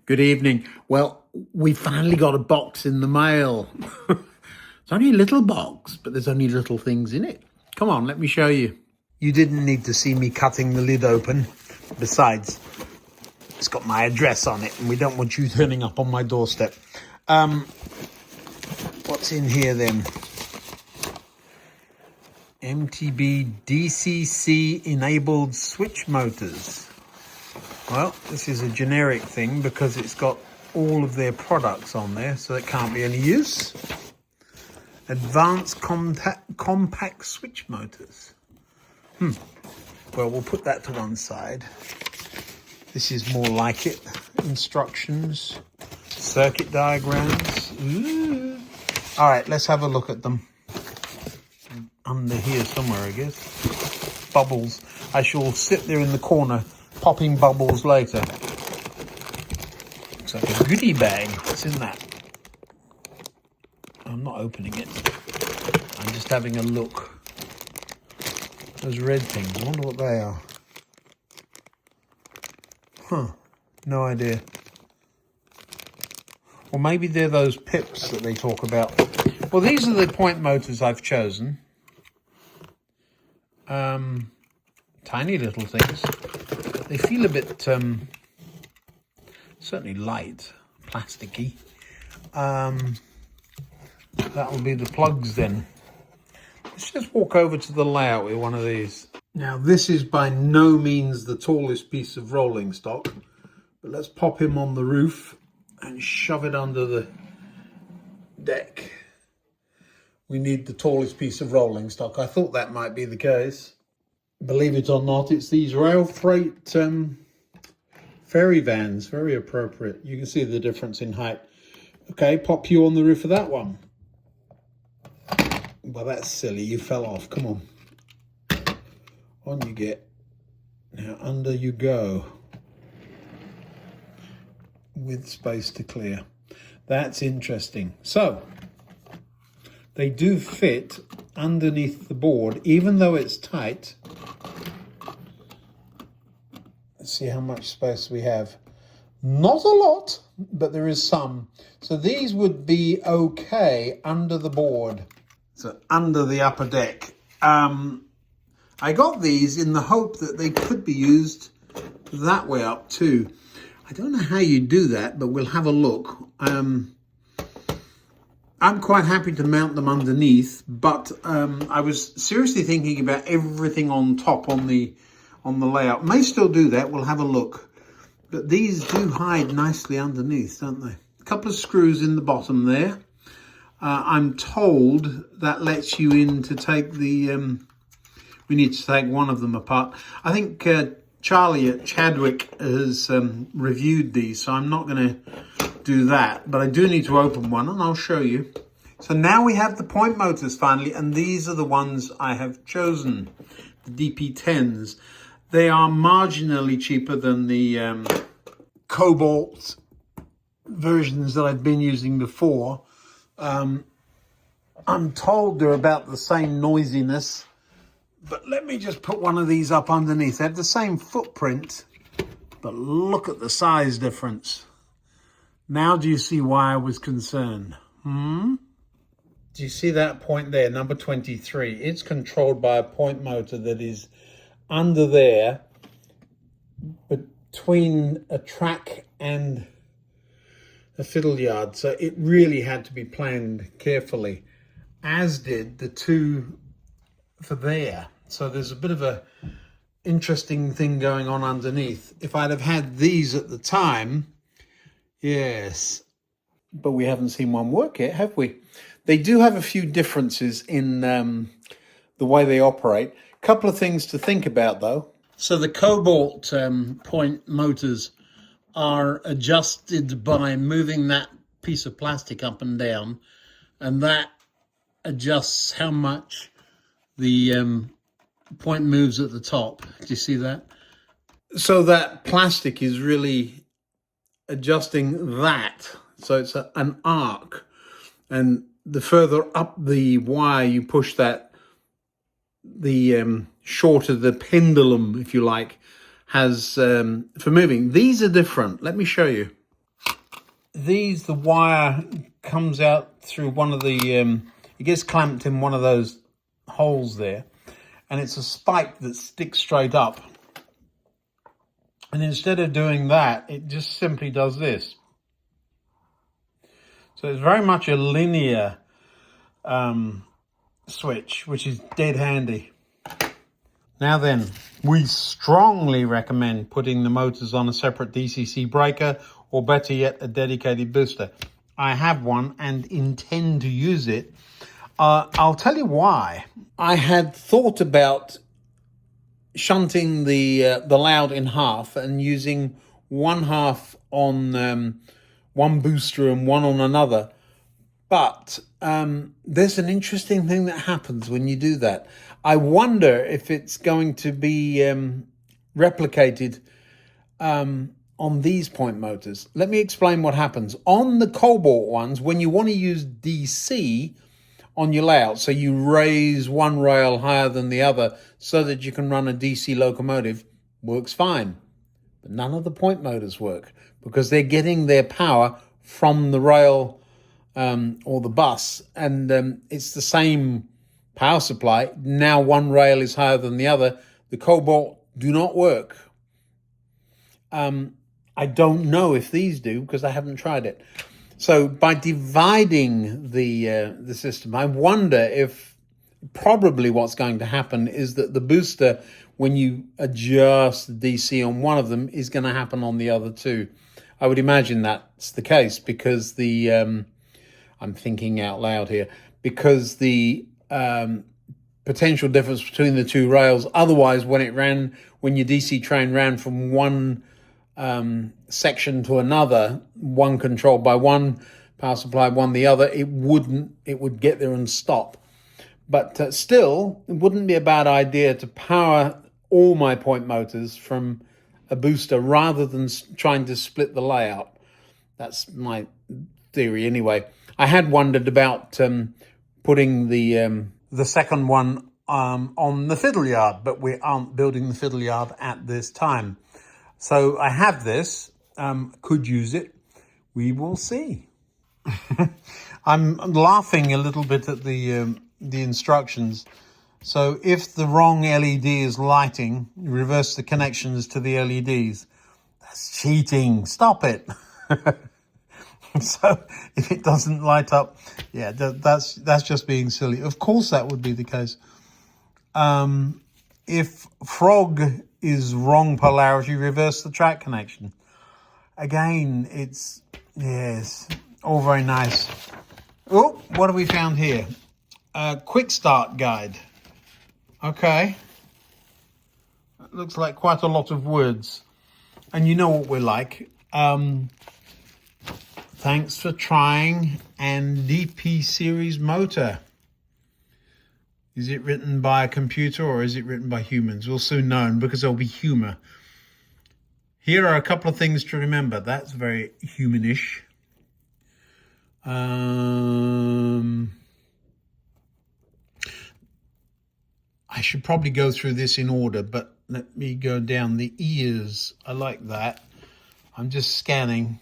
Good evening. Well, we finally got a box in the mail. It's only a little box, but there's only little things in it. Come on, let me show you. You didn't need to see me cutting the lid open. Besides, it's got my address on it, and we don't want you turning up on my doorstep. What's in here then? MTB DCC enabled switch motors. Well, this is a generic thing because it's got all of their products on there, so it can't be any use. Advanced compact switch motors. Well, we'll put that to one side. This is more like it. Instructions, circuit diagrams. Ooh. All right, let's have a look at them. Under here somewhere, I guess. Bubbles. I shall sit there in the corner popping bubbles later. Looks like a goodie bag. What's in that? I'm not opening it. I'm just having a look. Those red things, I wonder what they are. No idea. Or maybe they're those pips that they talk about. Well, these are the point motors I've chosen. Tiny little things. They feel a bit, certainly light, plasticky. That will be the plugs then. Let's just walk over to the layout with one of these. Now, this is by no means the tallest piece of rolling stock, but let's pop him on the roof and shove it under the deck. We need the tallest piece of rolling stock. I thought that might be the case. Believe it or not, it's these rail freight ferry vans, very appropriate. You can see the difference in height. Okay, pop you on the roof of that one. Well, that's silly, you fell off, come on. On you get. Now under you go. With space to clear. That's interesting. So, they do fit underneath the board, even though it's tight. Let's see how much space we have. Not a lot, but there is some. So these would be okay under the board. So under the upper deck. I got these in the hope that they could be used that way up too. I don't know how you do that, but we'll have a look. I'm quite happy to mount them underneath, but I was seriously thinking about everything on top on the layout. May still do that, we'll have a look. But these do hide nicely underneath, don't they? A couple of screws in the bottom there. I'm told that lets you in to take the, we need to take one of them apart. I think Charlie at Chadwick has reviewed these, so I'm not going to do that. But I do need to open one, and I'll show you. So now we have the point motors finally, and these are the ones I have chosen, the DP10s. They are marginally cheaper than the Cobalt versions that I've been using before. I'm told they're about the same noisiness, but let me just put one of these up underneath. They have the same footprint, but look at the size difference. Now do you see why I was concerned? Do you see that point there, number 23? It's controlled by a point motor that is under there, between a track and a fiddle yard. So it really had to be planned carefully, as did the two for there. So there's a bit of a interesting thing going on underneath. If I'd have had these at the time, yes, but we haven't seen one work yet, have we? They do have a few differences in the way they operate. A couple of things to think about though. So the Cobalt point motors are adjusted by moving that piece of plastic up and down, and that adjusts how much the point moves at the top. Do you see that? So that plastic is really adjusting that. So it's an arc, and the further up the wire you push that, the shorter the pendulum, if you like, has for moving. These are different. Let me show you. the wire comes out through one of the, it gets clamped in one of those holes there, and it's a spike that sticks straight up. And instead of doing that, it just simply does this. So it's very much a linear switch, which is dead handy. Now then, we strongly recommend putting the motors on a separate DCC breaker, or better yet, a dedicated booster. I have one and intend to use it. I'll tell you why. I had thought about shunting the loud in half and using one half on one booster and one on another. But there's an interesting thing that happens when you do that. I wonder if it's going to be replicated on these point motors. Let me explain what happens. On the Cobalt ones, when you want to use DC on your layout, so you raise one rail higher than the other so that you can run a DC locomotive, works fine. But none of the point motors work because they're getting their power from the rail or the bus, and it's the same power supply. Now one rail is higher than the other. The Cobalt do not work. I don't know if these do because I haven't tried it. So by dividing the system, I wonder if probably what's going to happen is that the booster, when you adjust the DC on one of them, is going to happen on the other two. I would imagine that's the case because the I'm thinking out loud here, because the potential difference between the two rails. Otherwise, when your DC train ran from one section to another, one controlled by one power supply, one the other, it would get there and stop. But still, it wouldn't be a bad idea to power all my point motors from a booster rather than trying to split the layout. That's my theory anyway. I had wondered about putting the second one on the fiddle yard, but we aren't building the fiddle yard at this time. So I have this, could use it. We will see. I'm laughing a little bit at the instructions. So if the wrong LED is lighting, reverse the connections to the LEDs. That's cheating. Stop it. So if it doesn't light up, yeah, that's just being silly. Of course that would be the case. If frog is wrong polarity, reverse the track connection. Again, it's, yes, all very nice. Oh, what have we found here? Quick start guide. Okay. That looks like quite a lot of words. And you know what we're like. Thanks for trying, and DP series motor. Is it written by a computer or is it written by humans? We'll soon know because there'll be humor. Here are a couple of things to remember. That's very humanish. I should probably go through this in order, but let me go down the ears. I like that. I'm just scanning.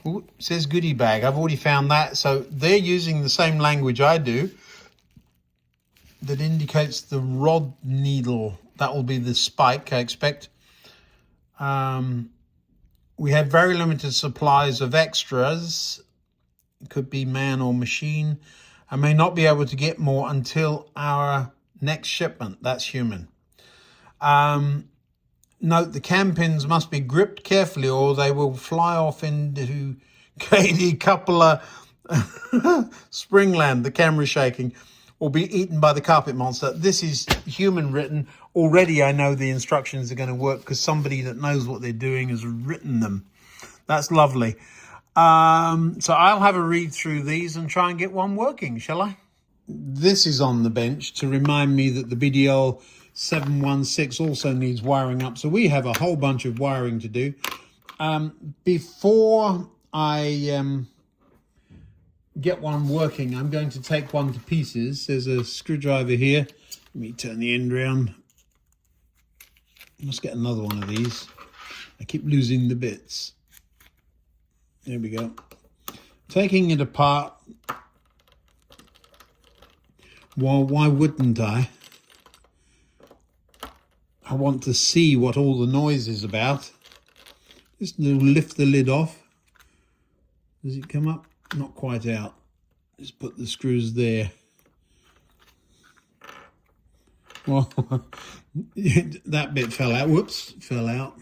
Ooh, it says goodie bag. I've already found that. So they're using the same language I do. That indicates the rod needle. That will be the spike, I expect. We have very limited supplies of extras. It could be man or machine. I may not be able to get more until our next shipment. That's human. Note the cam pins must be gripped carefully or they will fly off into Katie Coupler Springland. The camera's shaking. Or be eaten by the carpet monster. This is human written. Already I know the instructions are going to work because somebody that knows what they're doing has written them. That's lovely. So I'll have a read through these and try and get one working, shall I? This is on the bench to remind me that the BDL 716 also needs wiring up. So we have a whole bunch of wiring to do. Before I get one working, I'm going to take one to pieces. There's a screwdriver here. Let me turn the end round. Must get another one of these. I keep losing the bits. There we go. Taking it apart. Well, why wouldn't I? I want to see what all the noise is about. Just lift the lid off. Does it come up? Not quite out. Just put the screws there. Well, that bit fell out. Whoops, fell out.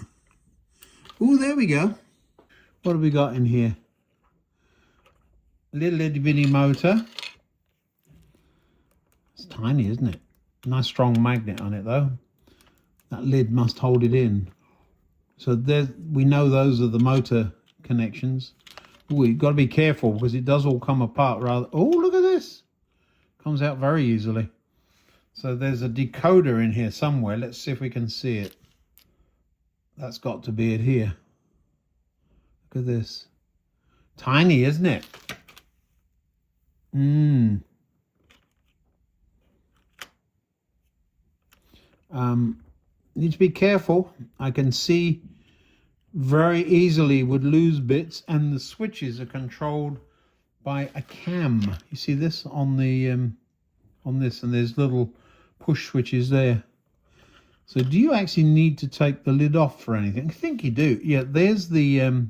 Oh, there we go. What have we got in here? Little itty bitty motor. It's tiny, isn't it? Nice strong magnet on it though. That lid must hold it in. So there, we know those are the motor connections. Ooh, you've got to be careful because it does all come apart rather. Oh, look at this. Comes out very easily. So there's a decoder in here somewhere. Let's see if we can see it. That's got to be it here. Look at this. Tiny, isn't it? Need to be careful. I can see very easily would lose bits, and the switches are controlled by a cam. You see this on the on this, and there's little push switches there. So do you actually need to take the lid off for anything? I think you do. Yeah, there's the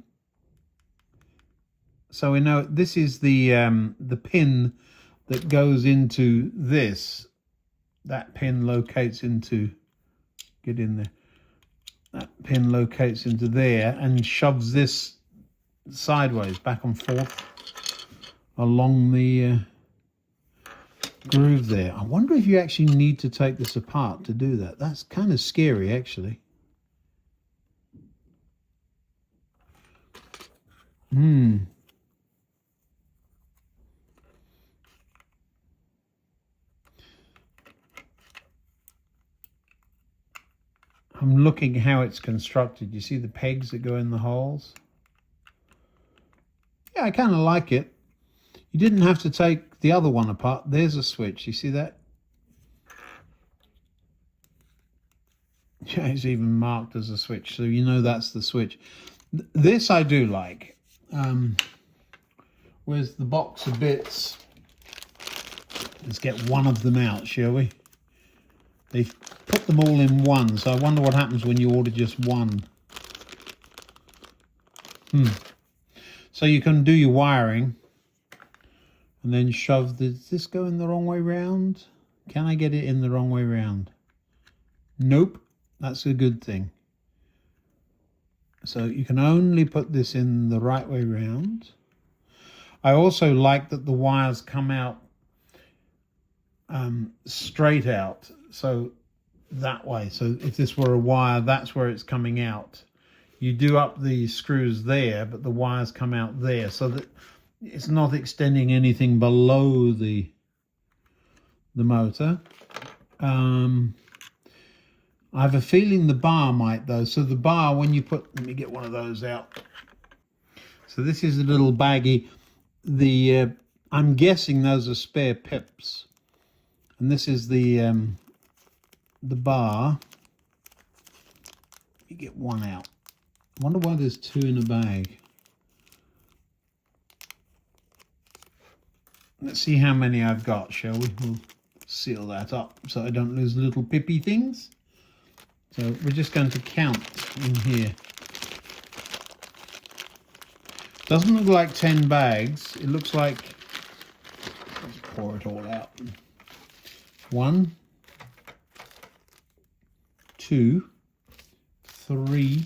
so we know this is the pin that goes into this. That pin locates into, get in there. That pin locates into there and shoves this sideways, back and forth along the groove there. I wonder if you actually need to take this apart to do that. That's kind of scary, actually. I'm looking how it's constructed. You see the pegs that go in the holes? Yeah, I kind of like it. You didn't have to take the other one apart. There's a switch. You see that? Yeah, it's even marked as a switch, so you know that's the switch. This I do like. Where's the box of bits? Let's get one of them out, shall we? They've put them all in one, so I wonder what happens when you order just one. So you can do your wiring and then shove the... Does this go in the wrong way round? Can I get it in the wrong way round? Nope, that's a good thing. So you can only put this in the right way round. I also like that the wires come out straight out, so that way. So if this were a wire, that's where it's coming out. You do up the screws there, but the wires come out there, so that it's not extending anything below the motor. I have a feeling the bar might though. So the bar, when you put, let me get one of those out. So this is a little baggie. I'm guessing those are spare pips. And this is the bar. You get one out. I wonder why there's two in a bag. Let's see how many I've got, shall we? We'll seal that up so I don't lose little pippy things. So we're just going to count in here. Doesn't look like 10 bags. It looks like, let's pour it all out. 1, 2, 3,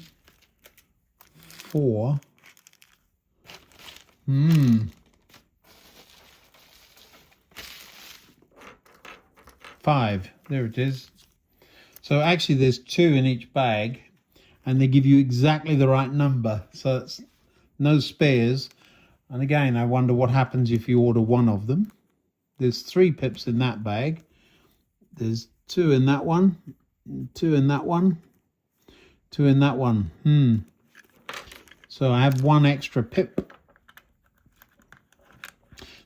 4. 5. There it is. So actually there's 2 in each bag, and they give you exactly the right number. So it's no spares. And again, I wonder what happens if you order one of them. There's 3 pips in that bag. There's 2 in that one, 2 in that one, 2 in that one. So I have 1 extra pip.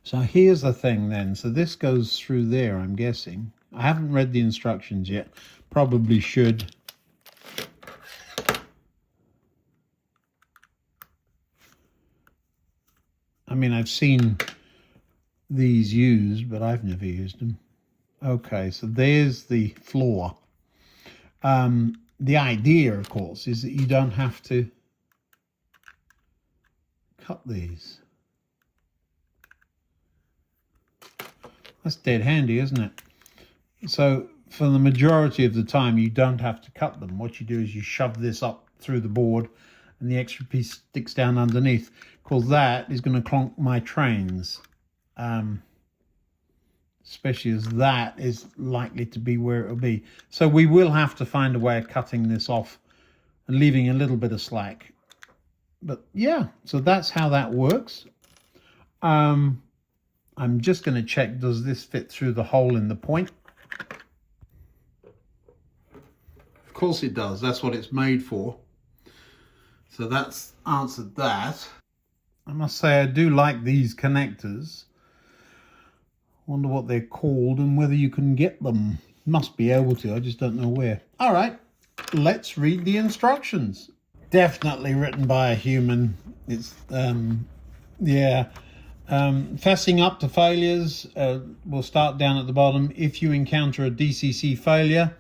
So here's the thing then. So this goes through there, I'm guessing. I haven't read the instructions yet. Probably should. mean, I've seen these used, but I've never used them. Okay, so there's the floor. The idea, of course, is that you don't have to cut these. That's dead handy, isn't it? So for the majority of the time, you don't have to cut them. What you do is you shove this up through the board and the extra piece sticks down underneath. Because that is going to clonk my trains. Especially as that is likely to be where it'll be. So we will have to find a way of cutting this off and leaving a little bit of slack. But yeah, so that's how that works. I'm just going to check, does this fit through the hole in the point? Of course it does. That's what it's made for. So that's answered that. I must say I do like these connectors. Wonder what they're called and whether you can get them. Must be able to, I just don't know where. All right, let's read the instructions. Definitely written by a human. It's, fessing up to failures. We'll start down at the bottom. If you encounter a DCC failure,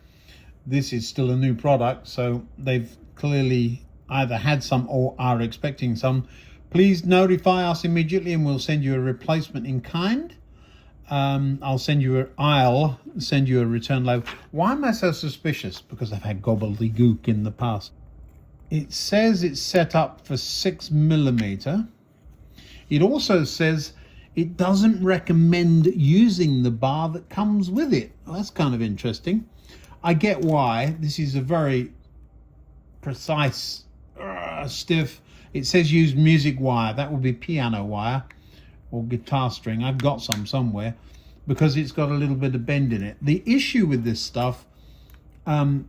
this is still a new product, so they've clearly either had some or are expecting some. Please notify us immediately and we'll send you a replacement in kind. I'll send you a return label. Why am I so suspicious? Because I've had gobbledygook in the past. It says it's set up for 6mm. It also says it doesn't recommend using the bar that comes with it. Well, that's kind of interesting. I get why. This is a very precise, stiff. It says use music wire. That would be piano wire or guitar string. I've got some somewhere because it's got a little bit of bend in it. The issue with this stuff, there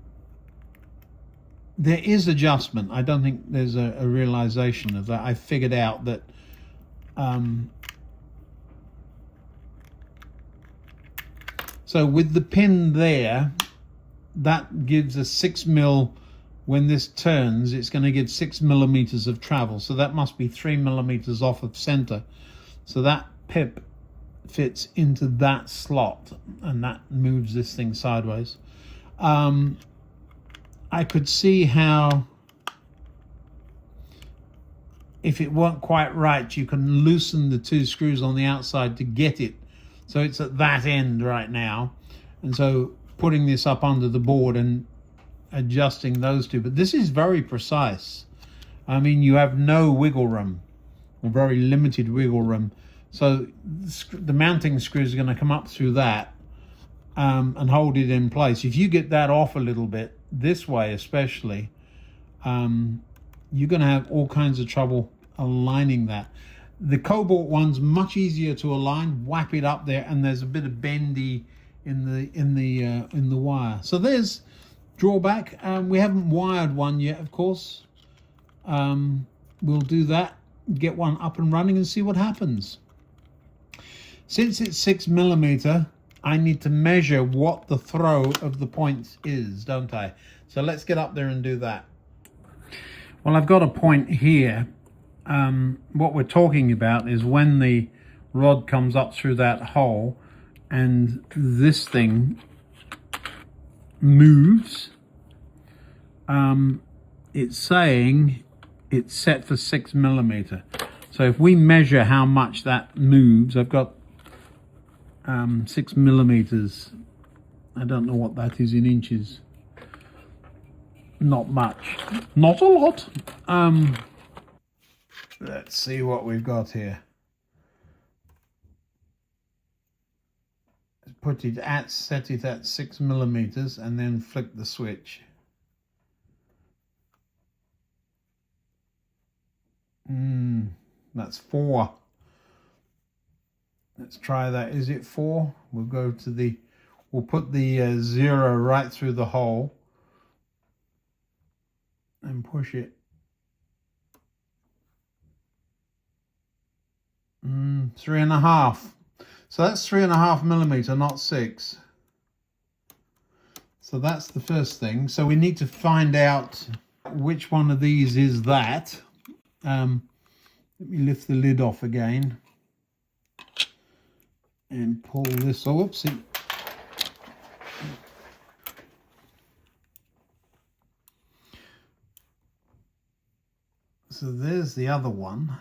is adjustment. I don't think there's a realization of that. I figured out that so with the pin there, that gives a 6mm. When this turns, it's going to give 6mm of travel. So that must be 3mm off of center. So that pip fits into that slot and that moves this thing sideways. I could see how if it weren't quite right, you can loosen the two screws on the outside to get it. So it's at that end right now. And so putting this up under the board and adjusting those two, but this is very precise. I mean, you have no wiggle room, or very limited wiggle room. So the mounting screws are going to come up through that and hold it in place. If you get that off a little bit, this way especially, you're going to have all kinds of trouble aligning that. The Cobalt one's much easier to align. Whap it up there, and there's a bit of bendy in the wire. So there's drawback. We haven't wired one yet, of course. We'll do that, get one up and running and see what happens. Since it's 6mm, I need to measure what the throw of the point is, don't I? So let's get up there and do that. Well, I've got a point here. What we're talking about is when the rod comes up through that hole and this thing moves, it's saying it's set for 6mm. So if we measure how much that moves, I've got 6mm. I don't know what that is in inches. Not much, not a lot. Let's see what we've got here. Put it at, set it at 6mm and then flick the switch. That's 4. Let's try that. Is it 4? We'll go to the, we'll put the 0 right through the hole and push it. 3.5. So that's 3.5mm, not 6. So that's the first thing. So we need to find out which one of these is that. Let me lift the lid off again and pull this. Oh, whoopsie. So there's the other one.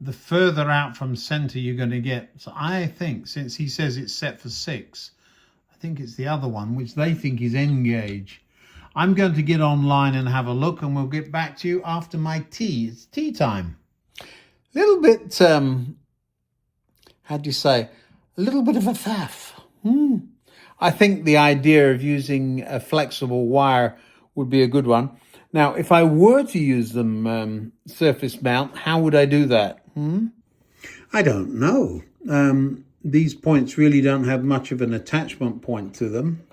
The further out from center you're going to get. So I think, since he says it's set for 6, I think it's the other one, which they think is N gauge. I'm going to get online and have a look, and we'll get back to you after my tea. It's tea time. A little bit, how do you say, a little bit of a faff. I think the idea of using a flexible wire would be a good one. Now, if I were to use them surface mount, how would I do that? I don't know. These points really don't have much of an attachment point to them.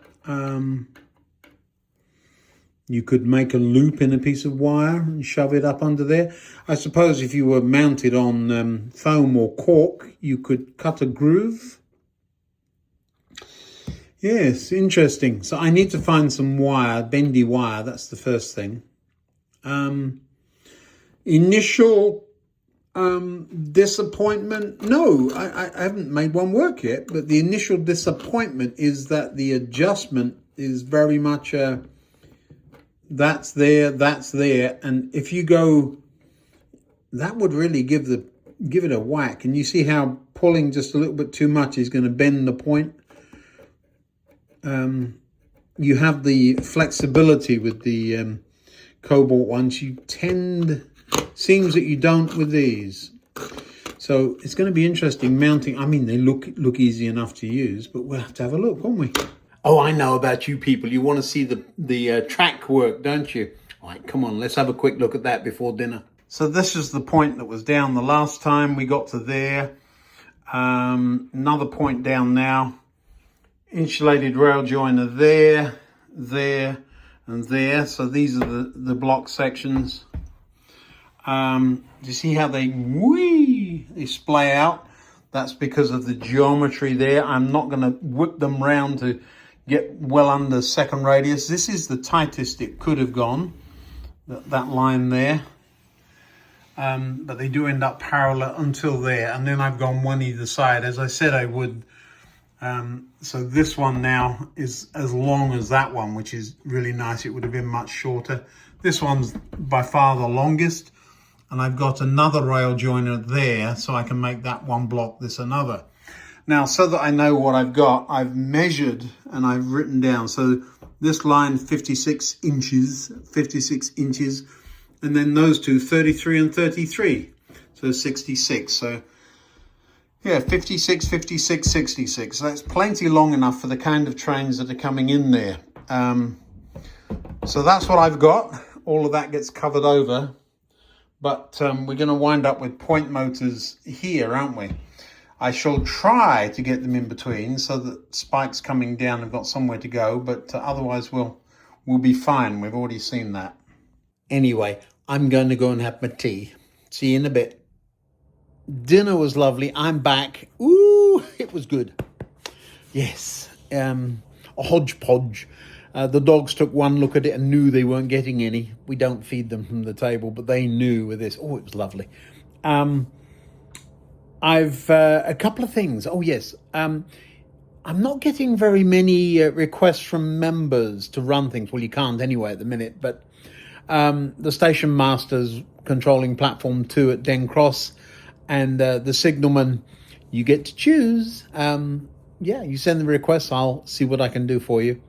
You could make a loop in a piece of wire and shove it up under there. I suppose if you were mounted on foam or cork, you could cut a groove. Yes, interesting. So I need to find some wire, bendy wire. That's the first thing. Initial disappointment. No, I haven't made one work yet, but the initial disappointment is that the adjustment is very much that's there, and if you go, that would really give it a whack. And you see how pulling just a little bit too much is going to bend the point. You have the flexibility with the Cobalt ones. You tend, seems that you don't with these. So it's going to be interesting mounting. I mean, they look easy enough to use, but we'll have to have a look, won't we? Oh, I know about you people. You want to see the track work, don't you? All right, come on, let's have a quick look at that before dinner. So this is the point that was down the last time. We got to there. Another point down now. Insulated rail joiner there, and there. So these are the block sections. Do you see how they splay out? That's because of the geometry there. I'm not going to whip them round to get well under second radius. This is the tightest it could have gone, that line there. But they do end up parallel until there. And then I've gone one either side, as I said I would. So this one now is as long as that one, which is really nice. It would have been much shorter. This one's by far the longest. And I've got another rail joiner there, so I can make that one block, this another. Now, so that I know what I've got, I've measured and I've written down. So this line, 56 inches, and then those two, 33 and 33. So 66. So yeah, 56, 56, 66. So that's plenty long enough for the kind of trains that are coming in there. So that's what I've got. All of that gets covered over. But we're going to wind up with point motors here, aren't we? I shall try to get them in between so that spikes coming down have got somewhere to go, but otherwise we'll be fine. We've already seen that. Anyway, I'm going to go and have my tea. See you in a bit. Dinner was lovely. I'm back. Ooh, it was good. Yes, a hodgepodge. The dogs took one look at it and knew they weren't getting any. We don't feed them from the table, but they knew with this. Oh, it was lovely. I've a couple of things. Oh, yes. I'm not getting very many requests from members to run things. Well, you can't anyway at the minute, but the station master's controlling platform 2 at Den Cross, and the signalman, you get to choose. Yeah, you send the requests. I'll see what I can do for you.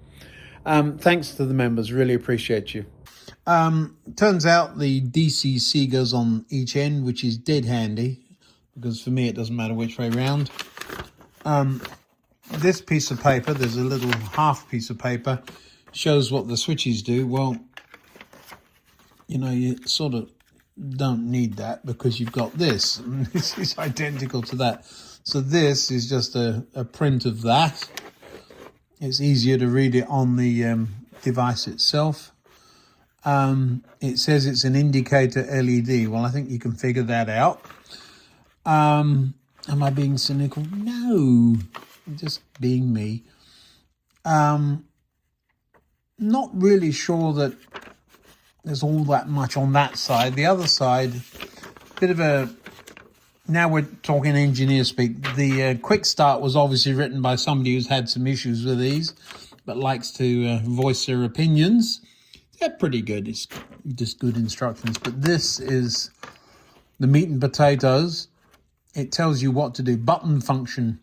Thanks to the members. Really appreciate you. Turns out the DCC goes on each end, which is dead handy, because for me it doesn't matter which way round. This piece of paper, there's a little half piece of paper, shows what the switches do. Well, you know, you sort of don't need that because you've got this. And this is identical to that. So this is just a print of that. It's easier to read it on the device itself. It says it's an indicator LED. Well, I think you can figure that out. Am I being cynical? No, I'm just being me. Not really sure that there's all that much on that side. The other side, bit of a, now we're talking engineer speak. The quick start was obviously written by somebody who's had some issues with these, but likes to voice their opinions. They're pretty good. It's just good instructions. But this is the meat and potatoes. It tells you what to do. Button function,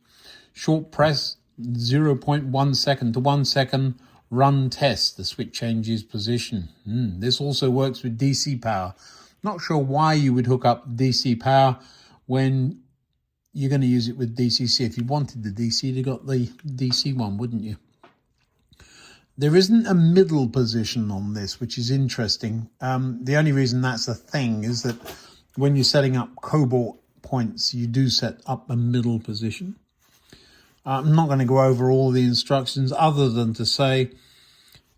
short press, 0.1 second to 1 second, run test. The switch changes position. This also works with DC power. Not sure why you would hook up DC power when you're going to use it with DCC. If you wanted the DC, you'd have got the DC one, wouldn't you? There isn't a middle position on this, which is interesting. The only reason that's a thing is that when you're setting up Cobalt points, you do set up a middle position. I'm not going to go over all the instructions other than to say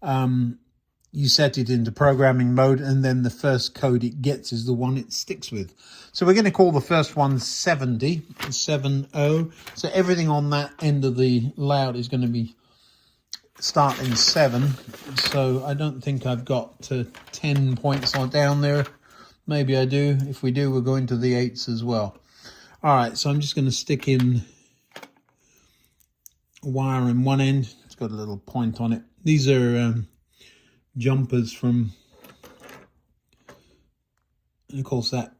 you set it into programming mode, and then the first code it gets is the one it sticks with. So we're going to call the first one 70, 70. So everything on that end of the layout is going to be starting 7. So I don't think I've got 10 points on down there. Maybe I do. If we do, we're going to the 8s as well. All right, so I'm just going to stick in a wire in one end. It's got a little point on it. These are jumpers from, and of course that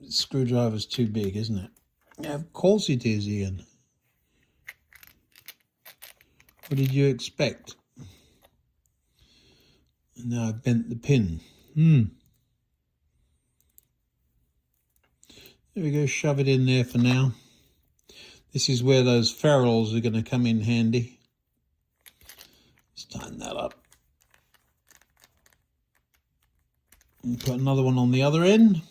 screwdriver's too big, isn't it? Yeah, of course it is, Ian. What did you expect? Now I've bent the pin. There we go, shove it in there for now. This is where those ferrules are going to come in handy. Let's tighten that up. And put another one on the other end.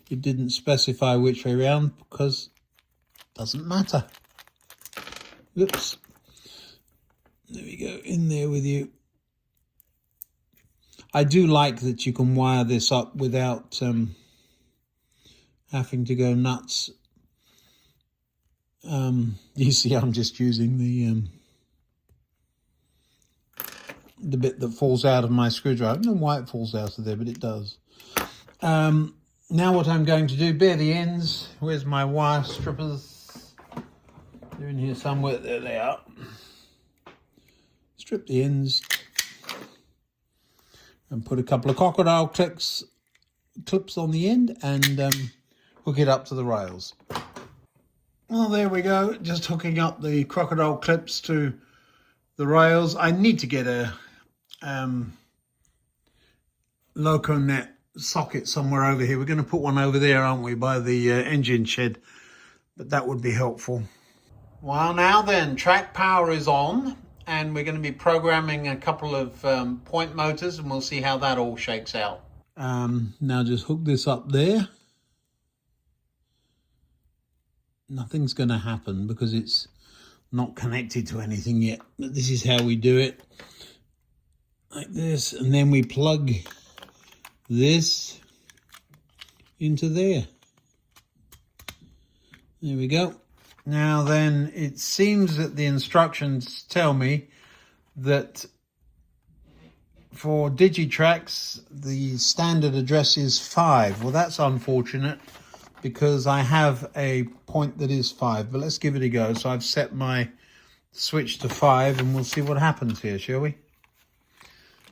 It didn't specify which way around because it doesn't matter. Oops. There we go, in there with you. I do like that you can wire this up without having to go nuts. You see, I'm just using the bit that falls out of my screwdriver. I don't know why it falls out of there, but it does. Now what I'm going to do, bare the ends. Where's my wire strippers? They're in here somewhere. There they are. Strip the ends and put a couple of crocodile clips on the end and hook it up to the rails. Well, there we go, just hooking up the crocodile clips to the rails. I need to get a LocoNet socket somewhere over here. We're going to put one over there, aren't we, by the engine shed, but that would be helpful. Well, now then, track power is on. And we're going to be programming a couple of point motors, and we'll see how that all shakes out. Now just hook this up there. Nothing's going to happen because it's not connected to anything yet. But this is how we do it. Like this. And then we plug this into there. There we go. Now then, it seems that the instructions tell me that for Digitrax, the standard address is 5. Well, that's unfortunate because I have a point that is 5, but let's give it a go. So I've set my switch to 5 and we'll see what happens here, shall we?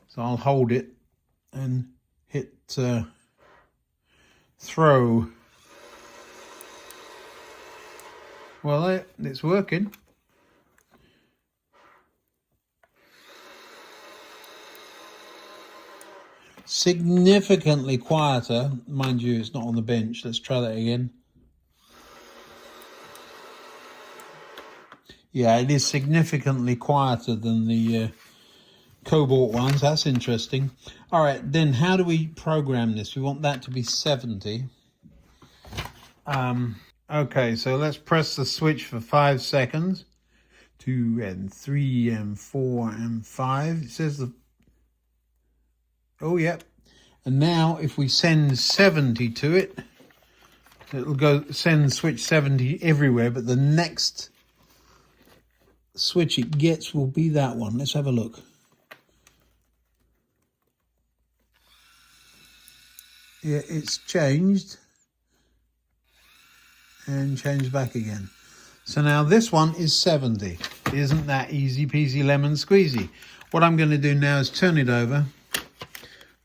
So I'll hold it and hit throw. Well, it's working. Significantly quieter. Mind you, it's not on the bench. Let's try that again. Yeah, it is significantly quieter than the Cobalt ones. That's interesting. All right, then how do we program this? We want that to be 70. Okay, so let's press the switch for 5 seconds. 2 and 3 and 4 and 5. It says the... Oh, yep. And now if we send 70 to it, it'll go send switch 70 everywhere, but the next switch it gets will be that one. Let's have a look. Yeah, it's changed and changed back again. So now this one is 70. Isn't that easy peasy lemon squeezy? What I'm going to do now is turn it over,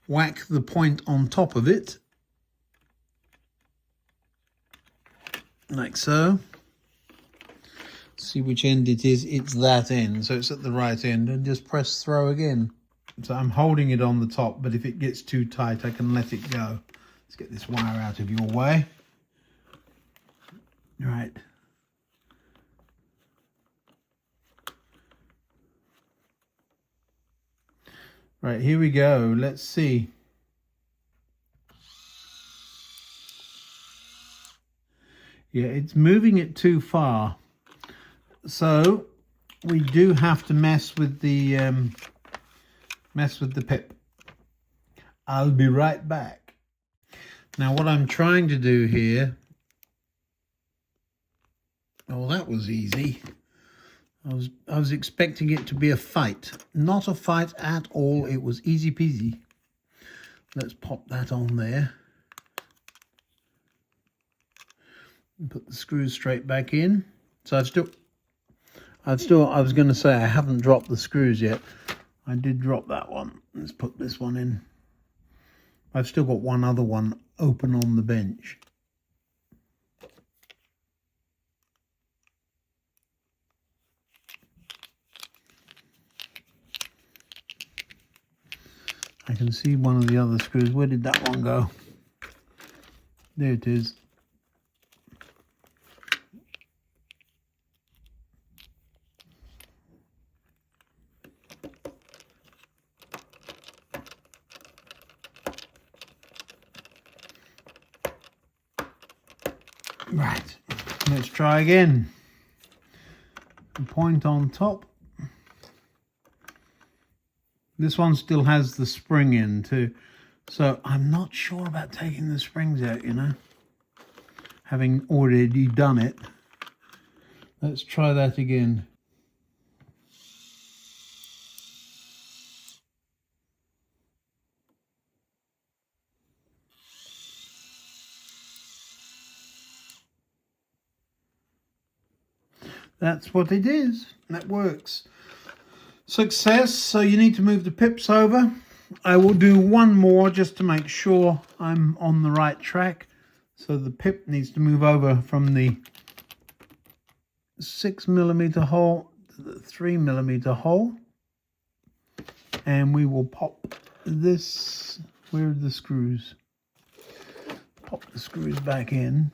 whack the point on top of it, like so. See which end it is. It's that end, so it's at the right end, and just press throw again. So I'm holding it on the top, but if it gets too tight, I can let it go. Let's get this wire out of your way. Right. Right, here we go. Let's see. Yeah, it's moving it too far. So we do have to mess with the pip. I'll be right back. Now what I'm trying to do here, oh, that was easy. I was expecting it to be a fight. Not a fight at all. It was easy peasy. Let's pop that on there. And put the screws straight back in. So I was going to say I haven't dropped the screws yet. I did drop that one. Let's put this one in. I've still got one other one open on the bench. I can see one of the other screws. Where did that one go? There it is. Right, let's try again. The point on top. This one still has the spring in too. So I'm not sure about taking the springs out, you know, having already done it. Let's try that again. That's what it is. That works. Success. So you need to move the pips over. I will do one more just to make sure I'm on the right track. So the pip needs to move over from the 6mm hole to the 3mm hole. And we will pop this. Where are the screws? Pop the screws back in.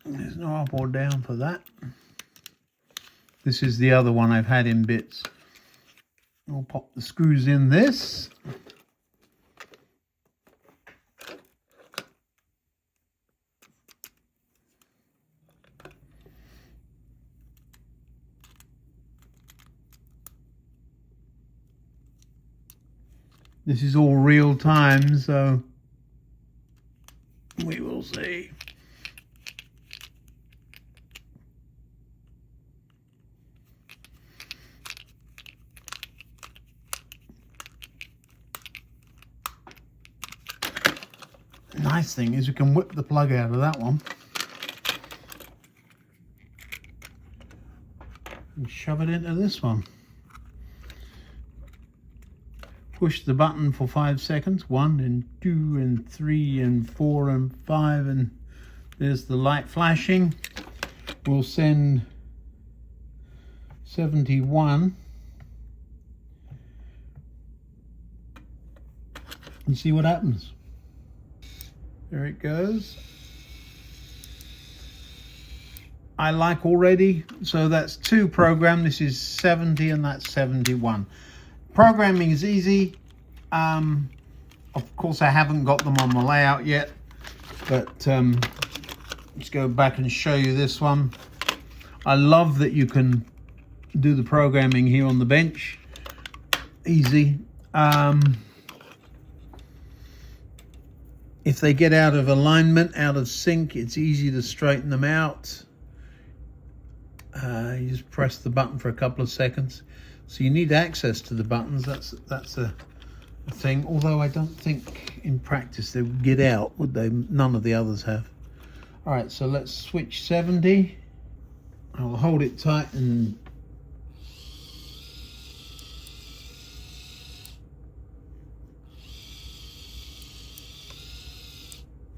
There's no up or down for that. This is the other one I've had in bits. We'll pop the screws in this. This is all real time, so we will see. Nice thing is you can whip the plug out of that one and shove it into this one. Push the button for 5 seconds. 1 and 2 and 3 and 4 and 5, and there's the light flashing. We'll send 71 and see what happens. There it goes. I like already, so that's 2 programmed. This is 70 and that's 71. Programming is easy. Of course, I haven't got them on the layout yet, but let's go back and show you this one. I love that you can do the programming here on the bench. Easy. If they get out of alignment, out of sync, it's easy to straighten them out. You just press the button for a couple of seconds. So you need access to the buttons. That's a thing. Although I don't think in practice they would get out, would they? None of the others have. All right, so let's switch 70. I'll hold it tight and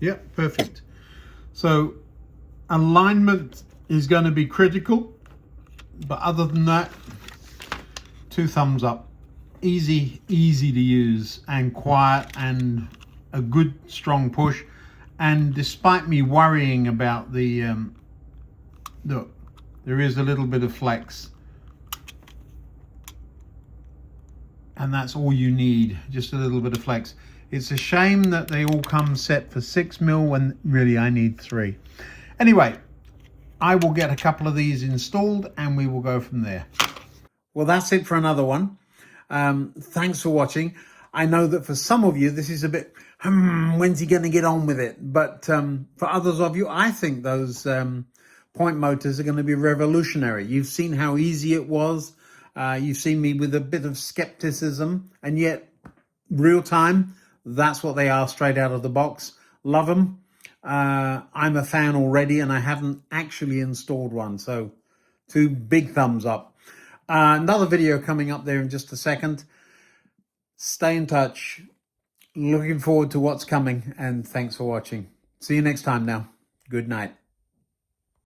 yep, perfect. So alignment is going to be critical, but other than that, 2 thumbs up. Easy to use and quiet and a good strong push. And despite me worrying about the look, there is a little bit of flex, and that's all you need, just a little bit of flex. It's a shame that they all come set for 6mm when really I need 3. Anyway, I will get a couple of these installed and we will go from there. Well, that's it for another one. Thanks for watching. I know that for some of you this is a bit, when's he going to get on with it? But for others of you, I think those point motors are going to be revolutionary. You've seen how easy it was. You've seen me with a bit of skepticism, and yet real time, that's what they are straight out of the box. Love them. I'm a fan already, and I haven't actually installed one, so 2 big thumbs up. Another video coming up there in just a second. Stay in touch. Looking forward to what's coming, and thanks for watching. See you next time now. Good night.